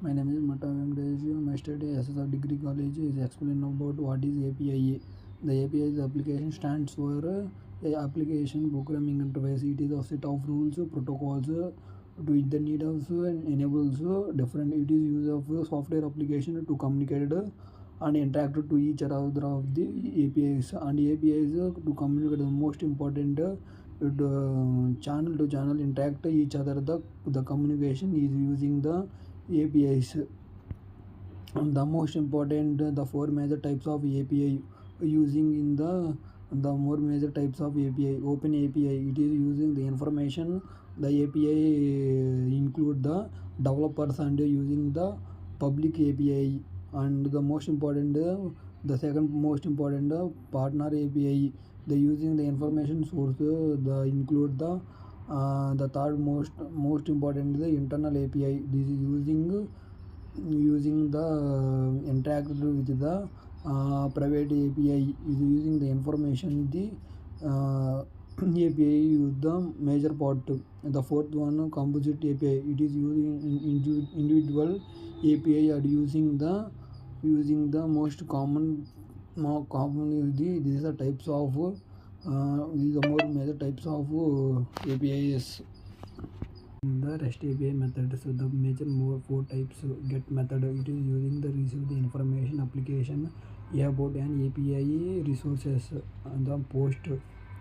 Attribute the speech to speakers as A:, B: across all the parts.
A: My name is Mata Venkatesh. My study as a degree college is explain about what is API. The API is application stands for application programming interface. It is a set of rules, protocols to the need of and enables different. It is use of software application to communicate and interact to each other of the APIs. And APIs to communicate the most important channel to channel interact each other. The communication is using the APIs. The most important the four major types of API using in the more major types of API. Open API, it is using the information. The API include the developers and using the public API. And the most important the second most important partner API, the using the information source. The include the third most important the internal API. This is using the interact with the private API is using the information. The API use the major part. The fourth one composite API, it is using individual API are using the most common more common these are types of these are more major types of APIs. The REST API method, so the major more four types. Get method, it is using the receive the information application about an API resources. And the post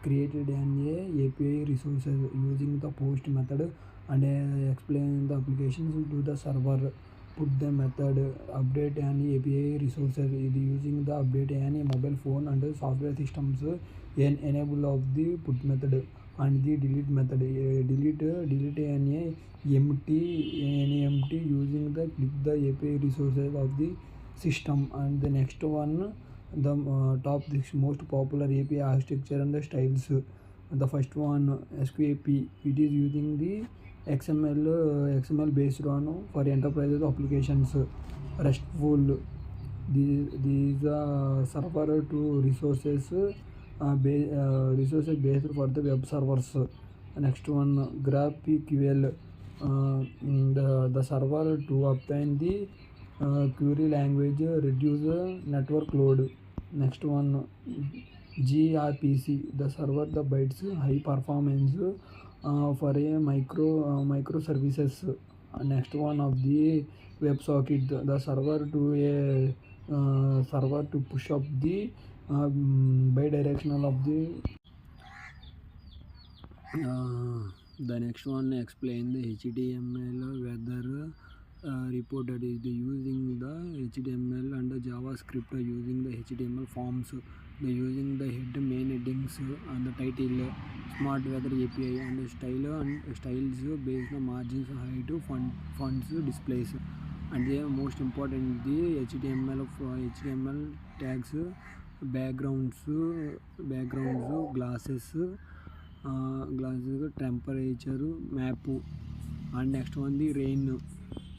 A: created an API resources using the post method and explain the applications to the server. Put the method update an API resources is using the update any mobile phone and software systems. Enable of the put method and the delete method. Delete an empty using the click the API resources of the system. And the next one the top this most popular API architecture and the styles. The first one SQAP, it is using the XML based on for enterprise applications. RESTful, these server to resources resources based for the web servers. Next one GraphQL, the server to obtain the query language reduce network load. Next one gRPC, the server the bytes high performance for a microservices. Next one of the WebSocket, the server to a server to push up the bidirectional of the next one explain the HTML whether reported is the using the HTML and the JavaScript using the HTML forms. The using the head main headings and the title smart weather API and styles based on margins height fonts displays. And the most important the HTML tags backgrounds glasses temperature map. And next one the rain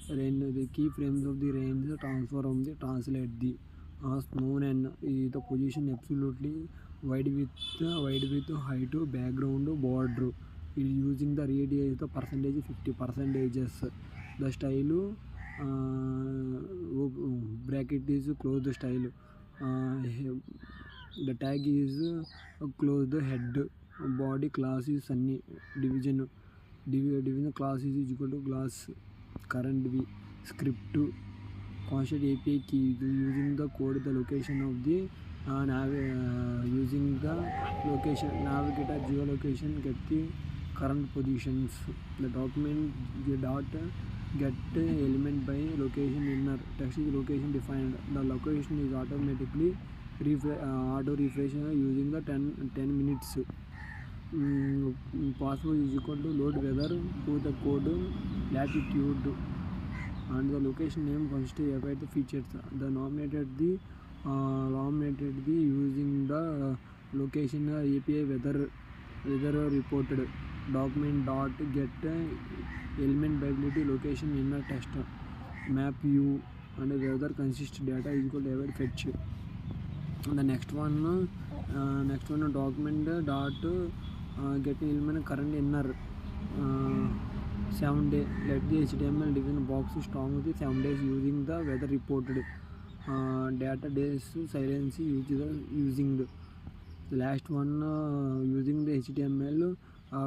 A: the key frames of the rain transform the translate the snow and the position absolutely wide with height background border. It is using the radius the percentage 50 percentages. The style bracket is close the style. The tag is close the head. Body class is sunny. Division class is equal to class current v script. Constant API key using the code the location of the using the location navigator geolocation get the current positions. The document get element by location inner text is location defined. The location is automatically auto refresh using the 10 minutes. Password is equal to load weather to the code latitude. And the location name constitute about the features. The nominated the using the location API weather reported document dot get element by location inner text map u and weather consist data is equal to ever fetch. And the next one document dot get element current inner 7 day. Let the HTML division box strong with 7 days using the weather reported. Data days silence using the last one using the HTML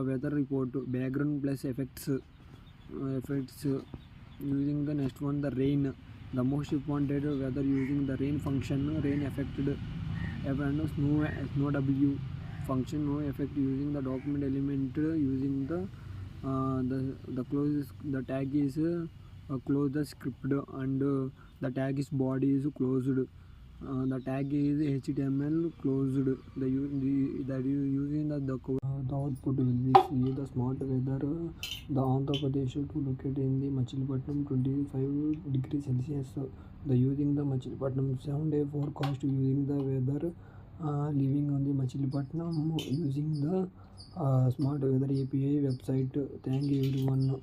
A: weather report background plus effects using the next one the rain, the most important weather using the rain function, rain affected and snow w function, no effect using the document element using the closest the tag is close the script and the tag is body is closed. The tag is HTML closed. That you using the output will be see the smart weather. The Andhra Pradesh to locate in the Machilipatnam 25 degrees Celsius. The using the Machilipatnam 7 day forecast using the weather. Living on the Machilipatnam using the smart weather API website. Thank you everyone.